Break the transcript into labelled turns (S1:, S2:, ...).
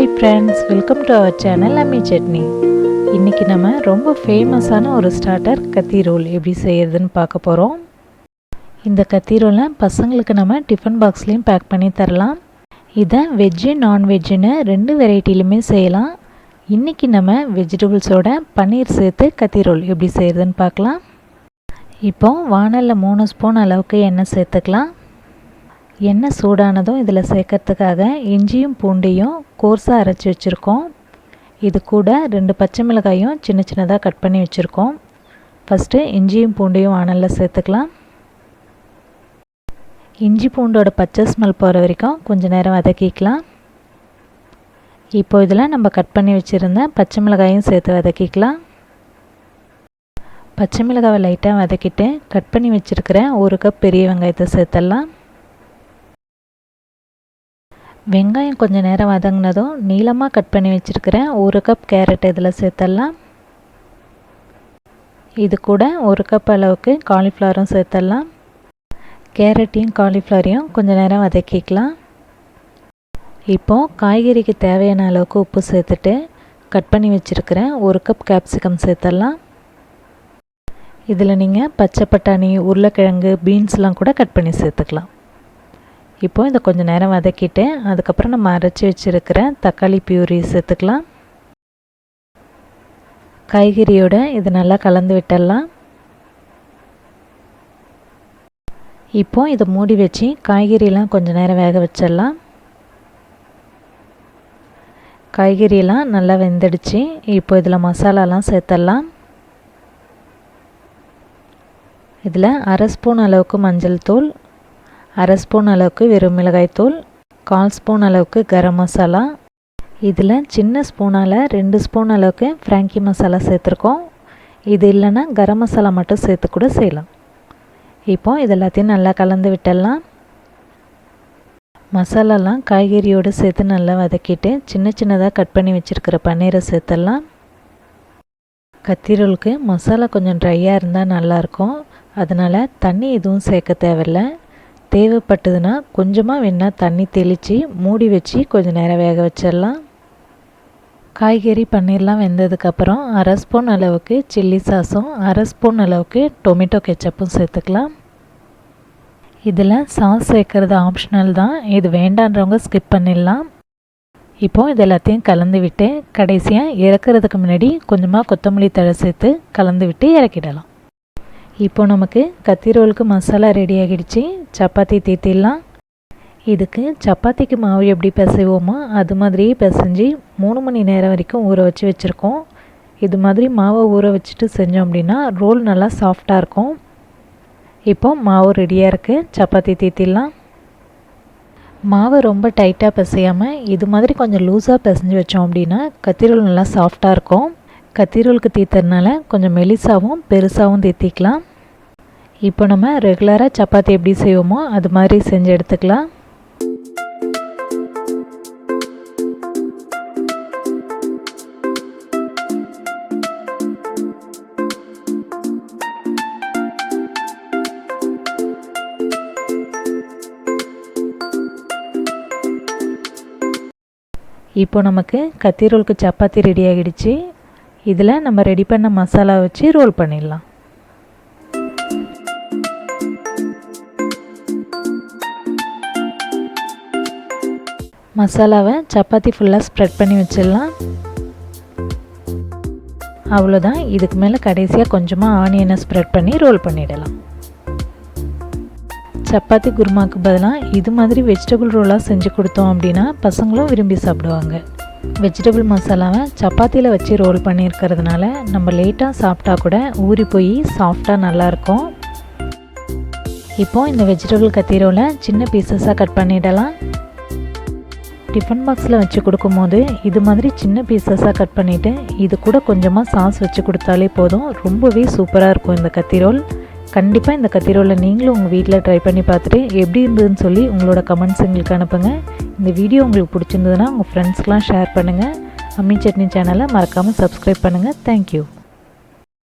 S1: Hi friends, welcome to our channel Ammi Chutney. இன்றைக்கி நம்ம ரொம்ப ஃபேமஸான ஒரு ஸ்டார்டர் கத்தி ரோல் எப்படி செய்கிறதுன்னு பார்க்க போகிறோம். இந்த கத்தி ரோலை பசங்களுக்கு நம்ம டிஃபன் பாக்ஸ்லேயும் பேக் பண்ணி தரலாம். இதை வெஜ்ஜு நான்வெஜ்ஜுன்னு 2 வெரைட்டிலுமே செய்யலாம். இன்றைக்கி நம்ம வெஜிடபிள்ஸோட பன்னீர் சேர்த்து கத்தி ரோல் எப்படி செய்கிறதுன்னு பார்க்கலாம். இப்போது வானலில் 3 ஸ்பூன் அளவுக்கு எண்ணெய் சேர்த்துக்கலாம். எண்ணெய் சூடானதும் இதில் சேர்க்கறதுக்காக இஞ்சியும் பூண்டையும் கோர்ஸாக அரைச்சி வச்சுருக்கோம். இது கூட 2 பச்சை மிளகாயும் சின்ன சின்னதாக கட் பண்ணி வச்சுருக்கோம். ஃபஸ்ட்டு இஞ்சியும் பூண்டையும் வானலில் சேர்த்துக்கலாம். இஞ்சி பூண்டோட பச்சை ஸ்மெல் போகிற வரைக்கும் கொஞ்சம் நேரம் வதக்கிக்கலாம். இப்போ இதில் நம்ம கட் பண்ணி வச்சுருந்த பச்சை மிளகாயும் சேர்த்து வதக்கிக்கலாம். பச்சை மிளகாவை லைட்டாக வதக்கிட்டு கட் பண்ணி வச்சுருக்கிற 1 கப் பெரிய வெங்காயத்தை சேர்த்துடலாம். வெங்காயம் கொஞ்சம் நேரம் வதங்கினதும் நீளமாக கட் பண்ணி வச்சுருக்கிறேன் 1 கப் கேரட் இதில் சேர்த்துடலாம். இது கூட 1 கப் அளவுக்கு காலிஃப்ளவரும் சேர்த்துடலாம். கேரட்டையும் காலிஃப்ளவரையும் கொஞ்சம் நேரம் வதக்கிக்கலாம். இப்போது காய்கறிக்கு தேவையான அளவுக்கு உப்பு சேர்த்துட்டு கட் பண்ணி வச்சுருக்கிறேன் 1 கப் கேப்சிகம் சேர்த்துடலாம். இதில் நீங்கள் பச்சை பட்டாணி, உருளைக்கிழங்கு, பீன்ஸ்லாம் கூட கட் பண்ணி சேர்த்துக்கலாம். இப்போது இதை கொஞ்சம் நேரம் வதக்கிட்டு அதுக்கப்புறம் நம்ம அரைச்சி வச்சுருக்கிற தக்காளி பியூரி சேர்த்துக்கலாம். காய்கறியோடு இது நல்லா கலந்து விட்டுடலாம். இப்போது இதை மூடி வச்சு காய்கறியெல்லாம் கொஞ்சம் நேரம் வேக வச்சிடலாம். காய்கறியெல்லாம் நல்லா வெந்துடுச்சு. இப்போ இதில் மசாலாலாம் சேர்த்துடலாம். இதில் 1/2 ஸ்பூன் அளவுக்கு மஞ்சள் தூள், 1/2 ஸ்பூன் அளவுக்கு வெறும் மிளகாய் தூள், 1/4 ஸ்பூன் அளவுக்கு கரம் மசாலா, இதில் சின்ன ஸ்பூனால் 2 ஸ்பூன் அளவுக்கு ஃப்ராங்கி மசாலா சேர்த்துருக்கோம். இது இல்லைன்னா கரம் மசாலா மட்டும் சேர்த்து கூட செய்யலாம். இப்போது இது எல்லாத்தையும் நல்லா கலந்து விட்டுடலாம். மசாலாலாம் காய்கறியோடு சேர்த்து நல்லா வதக்கிட்டு சின்ன சின்னதாக கட் பண்ணி வச்சுருக்கிற பன்னீரை சேர்த்துடலாம். கத்தி ரோலுக்கு மசாலா கொஞ்சம் ட்ரையாக இருந்தால் நல்லாயிருக்கும். அதனால் தண்ணி எதுவும் சேர்க்க தேவையில்லை. தேவைப்பட்டதுன்னா கொஞ்சமாக வேணால் தண்ணி தெளித்து மூடி வச்சு கொஞ்சம் நேரம் வேக வச்சிடலாம். காய்கறி பன்னீர்லாம் வெந்ததுக்கப்புறம் 1/2 ஸ்பூன் அளவுக்கு சில்லி சாஸும் 1/2 ஸ்பூன் அளவுக்கு டொமேட்டோ கெச்சப்பும் சேர்த்துக்கலாம். இதில் சாஸ் சேர்க்குறது ஆப்ஷனல் தான், இது வேண்டான்றவங்க ஸ்கிப் பண்ணிடலாம். இப்போது இது எல்லாத்தையும் கலந்து விட்டு கடைசியாக இறக்குறதுக்கு முன்னாடி கொஞ்சமாக கொத்தமல்லி தழை சேர்த்து கலந்து விட்டு இறக்கிடலாம். இப்போ நமக்கு கத்தி ரோலுக்கு மசாலா ரெடி ஆகிடுச்சு. சப்பாத்தி தீத்திடலாம். இதுக்கு சப்பாத்திக்கு மாவு எப்படி பிசைவோமோ அது மாதிரியே பிசைஞ்சு 3 மணி நேரம் வரைக்கும் ஊற வச்சு வச்சுருக்கோம். இது மாதிரி மாவை ஊற வச்சுட்டு செஞ்சோம் அப்படின்னா ரோல் நல்லா சாஃப்டாக இருக்கும். இப்போது மாவு ரெடியாக இருக்குது. சப்பாத்தி தீத்திடலாம். மாவை ரொம்ப டைட்டாக பிசையாமல் இது மாதிரி கொஞ்சம் லூஸாக பிசைஞ்சு வச்சோம் அப்படின்னா கத்தி ரோல் நல்லா சாஃப்டாக இருக்கும். கத்தி ரோலுக்கு தீத்துறதுனால கொஞ்சம் மெலிசாவும் பெருசாகவும் தீத்திக்கலாம். இப்போ நம்ம ரெகுலராக சப்பாத்தி எப்படி செய்வோமோ அது மாதிரி செஞ்சு எடுத்துக்கலாம். இப்போ நமக்கு கத்தி ரோலுக்கு சப்பாத்தி ரெடி ஆகிடுச்சு. இதில் நம்ம ரெடி பண்ண மசாலா வச்சு ரோல் பண்ணிடலாம். மசாலாவை சப்பாத்தி ஃபுல்லாக ஸ்ப்ரெட் பண்ணி வச்சிடலாம். அவ்வளோதான். இதுக்கு மேலே கடைசியாக கொஞ்சமாக ஆனியனை ஸ்ப்ரெட் பண்ணி ரோல் பண்ணிடலாம். சப்பாத்தி குருமாவுக்கு பதிலாக இது மாதிரி வெஜிடபிள் ரோலாக செஞ்சு கொடுத்தோம் அப்படின்னா பசங்களும் விரும்பி சாப்பிடுவாங்க. வெஜிடபிள் மசாலாவை சப்பாத்தியில் வச்சு ரோல் பண்ணியிருக்கிறதுனால நம்ம லேட்டாக சாப்பிட்டா கூட ஊறி போய் சாஃப்டாக நல்லாயிருக்கும். இப்போது இந்த வெஜிடபிள் கத்தி ரோலை சின்ன பீசஸாக கட் பண்ணிடலாம். டிஃபன் பாக்ஸில் வச்சு கொடுக்கும்போது இது மாதிரி சின்ன பீசஸாக கட் பண்ணிவிட்டு இது கூட கொஞ்சமாக சாஸ் வச்சு கொடுத்தாலே போதும். ரொம்பவே சூப்பராக இருக்கும் இந்த கத்தி ரோல். கண்டிப்பாக இந்த கத்தி ரோலை நீங்களும் உங்கள் வீட்டில் ட்ரை பண்ணி பார்த்துட்டு எப்படி இருந்ததுன்னு சொல்லி உங்களோட கமெண்ட்ஸ் எங்களுக்கு அனுப்புங்க. இந்த வீடியோ உங்களுக்கு பிடிச்சிருந்ததுன்னா உங்கள் ஃப்ரெண்ட்ஸ்க்கெலாம் ஷேர் பண்ணுங்கள். அம்மி சட்னி சேனலை மறக்காமல் சப்ஸ்கிரைப் பண்ணுங்கள். தேங்க்யூ.